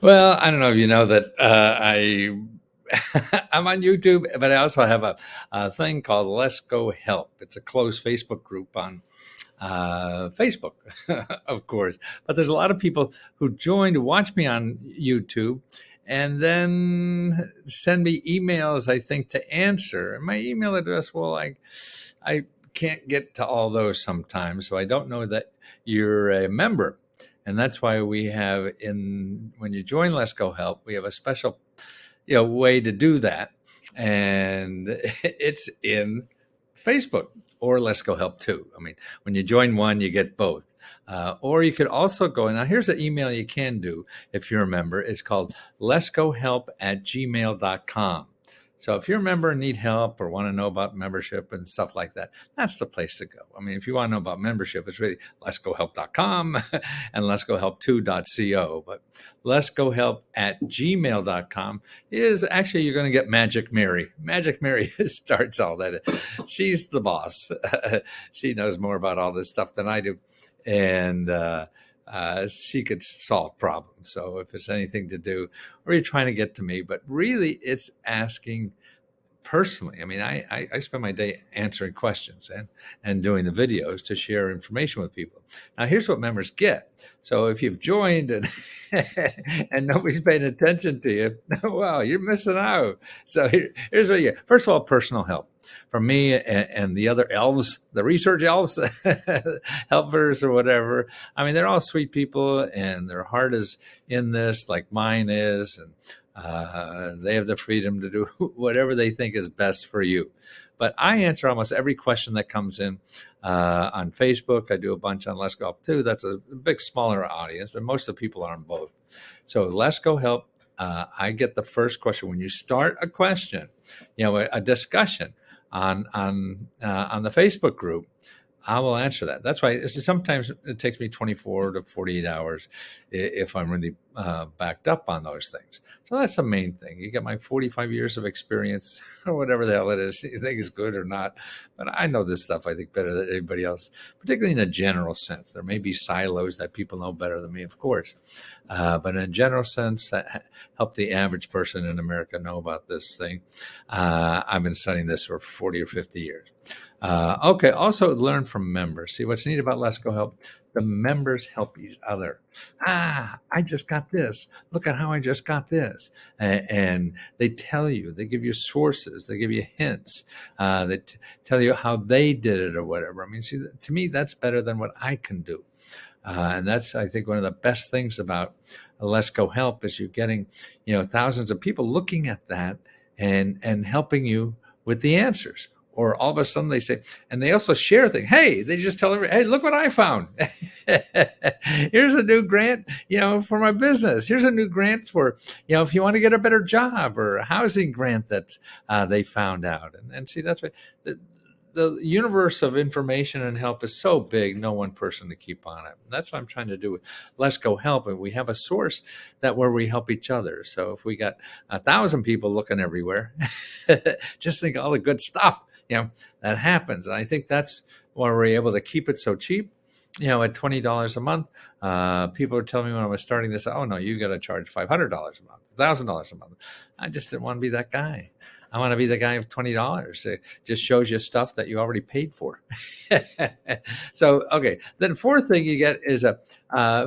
Well, I don't know if you know that I'm on YouTube, but I also have a thing called LeskoHelp. It's a closed Facebook group on Facebook, of course. But there's a lot of people who join to watch me on YouTube and then send me emails, I think, to answer. And my email address, well, I can't get to all those sometimes, so I don't know that you're a member. And that's why we have in when you join Let's Go Help, we have a special way to do that, and it's in Facebook or Let's Go Help too. I mean, when you join one, you get both. Or you could also go, now here's an email you can do if you're a member. It's called LeskoHelp@gmail.com. So if you're a member and need help or want to know about membership and stuff like that, that's the place to go. I mean, if you want to know about membership, it's really LeskoHelp.com and LeskoHelp2.co. But LeskoHelp@gmail.com is actually, you're going to get Magic Mary. Magic Mary starts all that. She's the boss. She knows more about all this stuff than I do. And she could solve problems. So if it's anything to do, or you're trying to get to me, but really it's asking personally. I mean, I spend my day answering questions and doing the videos to share information with people. Now, here's what members get. So if you've joined and and nobody's paying attention to you, well, you're missing out. So here's what you get. First of all, personal help from me and the other elves, the research elves, helpers or whatever. I mean, they're all sweet people and their heart is in this like mine is. And they have the freedom to do whatever they think is best for you. But I answer almost every question that comes in on Facebook. I do a bunch on Let's Go Help too. That's a big, smaller audience, but most of the people are on both. So Let's Go Help. I get the first question when you start a question, a discussion on the Facebook group. I will answer that. That's why sometimes it takes me 24 to 48 hours if I'm really backed up on those things. So that's the main thing. You get my 45 years of experience or whatever the hell it is. You think it's good or not. But I know this stuff, I think, better than anybody else, particularly in a general sense. There may be silos that people know better than me, of course. But in a general sense, help the average person in America know about this thing. I've been studying this for 40 or 50 years. Okay, also learn from members. See, what's neat about Let's Go Help, the members help each other. I just got this. Look at how I just got this. And they tell you, they give you sources, they give you hints, they tell you how they did it or whatever. I mean, see, to me, that's better than what I can do. And that's, I think, one of the best things about Let's Go Help is you're getting, thousands of people looking at that and helping you with the answers. Or all of a sudden they say, and they also share things. Hey, they just tell everybody, hey, look what I found. Here's a new grant, for my business. Here's a new grant for, if you want to get a better job, or a housing grant that they found out. And see, that's what the universe of information and help is so big, no one person to keep on it. And that's what I'm trying to do with Let's Go Help. And we have a source where we help each other. So if we got 1,000 people looking everywhere, just think of all the good stuff that happens. And I think that's why we're able to keep it so cheap. At $20 a month, people were telling me when I was starting this, oh no, you got to charge $500 a month, $1,000 a month. I just didn't want to be that guy. I want to be the guy of $20. It just shows you stuff that you already paid for. So, okay. Then fourth thing you get is a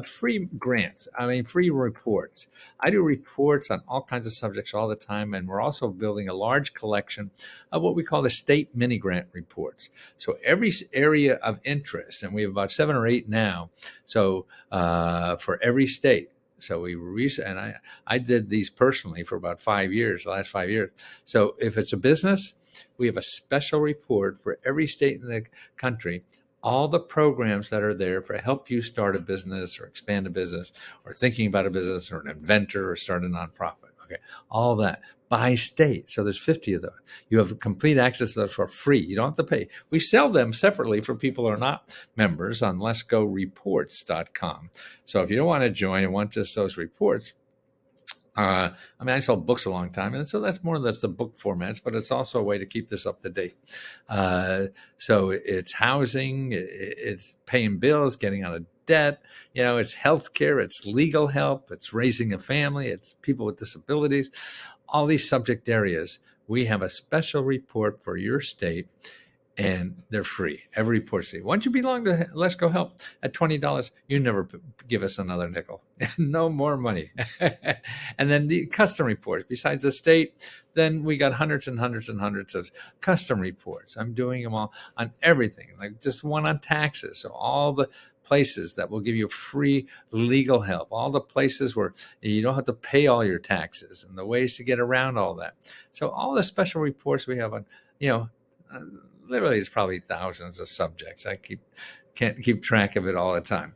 free grants. Free reports. I do reports on all kinds of subjects all the time. And we're also building a large collection of what we call the state mini grant reports. So every area of interest, and we have about 7 or 8 now. So for every state. So I did these personally for about 5 years, the last 5 years. So if it's a business, we have a special report for every state in the country, all the programs that are there for help you start a business or expand a business or thinking about a business or an inventor or start a nonprofit. Okay, all that by state. So there's 50 of those. You have complete access to those for free. You don't have to pay. We sell them separately for people who are not members on LeskoReports.com. So if you don't want to join and want just those reports, I sold books a long time, and so that's the book formats, but it's also a way to keep this up to date. So it's housing, it's paying bills, getting out of debt, it's healthcare, it's legal help, it's raising a family, it's people with disabilities, all these subject areas. We have a special report for your state, and they're free. Every report. Once you belong to Let's Go Help at $20, you never give us another nickel. No more money. And then the custom reports. Besides the state, then we got hundreds and hundreds and hundreds of custom reports. I'm doing them all on everything, like just one on taxes. So all the places that will give you free legal help, all the places where you don't have to pay all your taxes, and the ways to get around all that. So all the special reports we have on, literally it's probably thousands of subjects. I can't keep track of it all the time.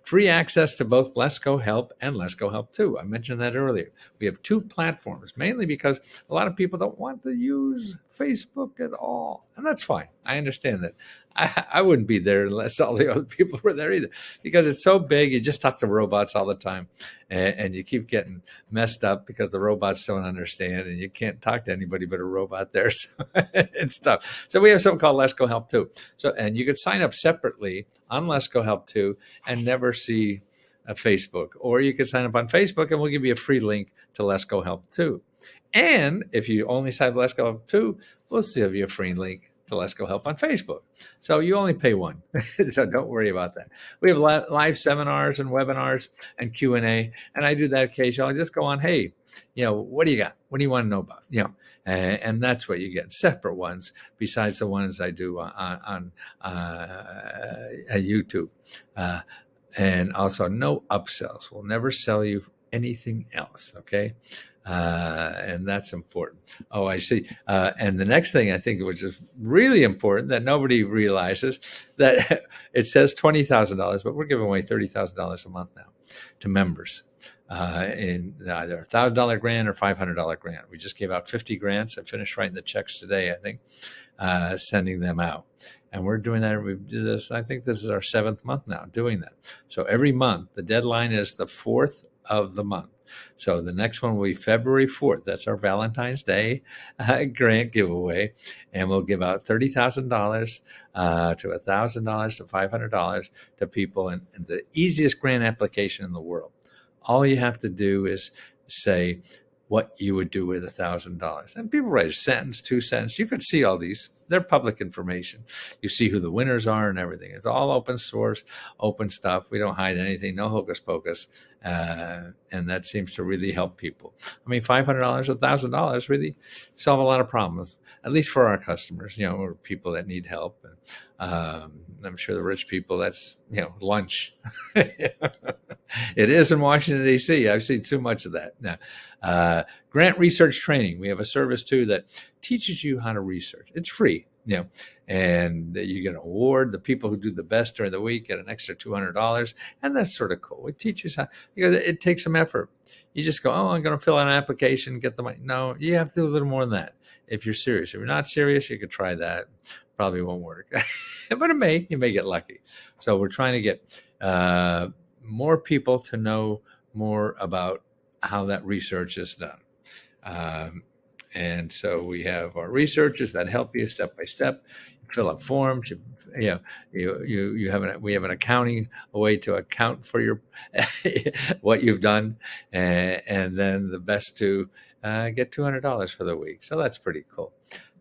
Free access to both LeskoHelp and LeskoHelp 2. I mentioned that earlier. We have two platforms, mainly because a lot of people don't want to use Facebook at all. And that's fine. I understand that. I wouldn't be there unless all the other people were there either, because it's so big. You just talk to robots all the time, and you keep getting messed up because the robots don't understand, and you can't talk to anybody but a robot there. So it's tough. So we have something called LeskoHelp 2. So, and you could sign up separately on LeskoHelp 2 and never see a Facebook, or you could sign up on Facebook and we'll give you a free link to LeskoHelp 2. And if you only sign up LeskoHelp 2, we'll still give you a free link to LeskoHelp on Facebook. So you only pay one. So don't worry about that. We have live seminars and webinars and Q&A, and I do that occasionally. I just go on, hey, what do you got? What do you want to know about? And that's what you get, separate ones besides the ones I do on YouTube. And also no upsells. We'll never sell you anything else, okay? And that's important. Oh, I see. And the next thing I think, which is really important that nobody realizes, that it says $20,000, but we're giving away $30,000 a month now to members in either a $1,000 grant or $500 grant. We just gave out 50 grants. I finished writing the checks today, I think, sending them out. And we're doing that. We do this. I think this is our 7th month now doing that. So every month, the deadline is the 4th of the month. So the next one will be February 4th. That's our Valentine's Day grant giveaway. And we'll give out $30,000 to $1,000 to $500 to people. And the easiest grant application in the world. All you have to do is say what you would do with $1,000. And people write a sentence, 2 sentences. You can see all these. They're public information. You see who the winners are and everything. It's all open source, open stuff. We don't hide anything, no hocus pocus. And that seems to really help people. I mean, $500, $1,000 really solve a lot of problems, at least for our customers, or people that need help. And I'm sure the rich people, that's, lunch. It is in Washington, D.C. I've seen too much of that. Now, grant research training. We have a service, too, that teaches you how to research. It's free, and you get an award. The people who do the best during the week get an extra $200, and that's sort of cool. It teaches how, because it takes some effort. You just go, I'm going to fill out an application, get the money. No, you have to do a little more than that if you're serious. If you're not serious, you could try that. Probably won't work, but you may get lucky. So we're trying to get more people to know more about how that research is done. And so we have our researchers that help you step by step. You fill up forms. We have an accounting, a way to account for your what you've done, and then the best to get $200 for the week. So that's pretty cool.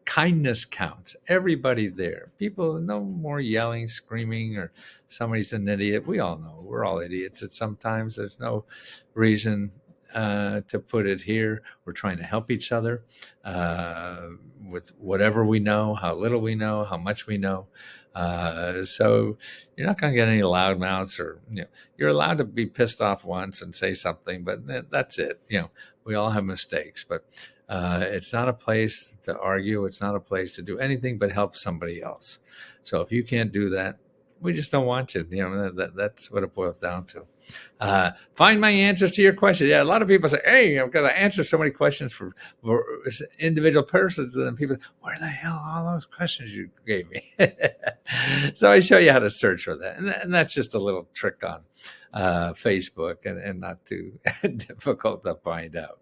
Kindness counts. Everybody there. People, no more yelling, screaming, or somebody's an idiot. We all know we're all idiots at sometimes. There's no reason to put it here. We're trying to help each other with whatever we know, how little we know, how much we know. So you're not going to get any loud mouths, or you're allowed to be pissed off once and say something, but that's it. We all have mistakes, but it's not a place to argue. It's not a place to do anything but help somebody else. So if you can't do that, we just don't want you. That's what it boils down to. Find my answers to your questions. Yeah, a lot of people say, hey, I've got to answer so many questions for individual persons. And then people say, where the hell are all those questions you gave me? So I show you how to search for that. And that's just a little trick on Facebook and not too difficult to find out.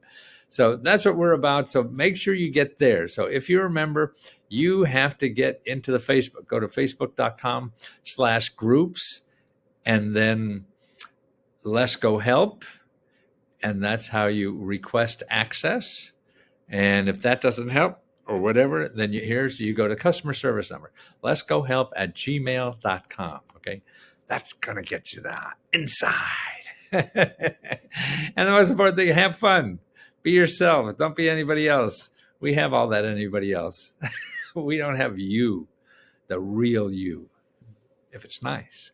So that's what we're about. So make sure you get there. So if you're a member, you have to get into the Facebook. Go to facebook.com/groups and then LeskoHelp, and that's how you request access. And if that doesn't help or whatever, then you go to customer service number, LeskoHelp@gmail.com. Okay. That's going to get you the inside. And the most important thing, have fun. Be yourself. Don't be anybody else. We have all that anybody else. We don't have you, the real you, if it's nice.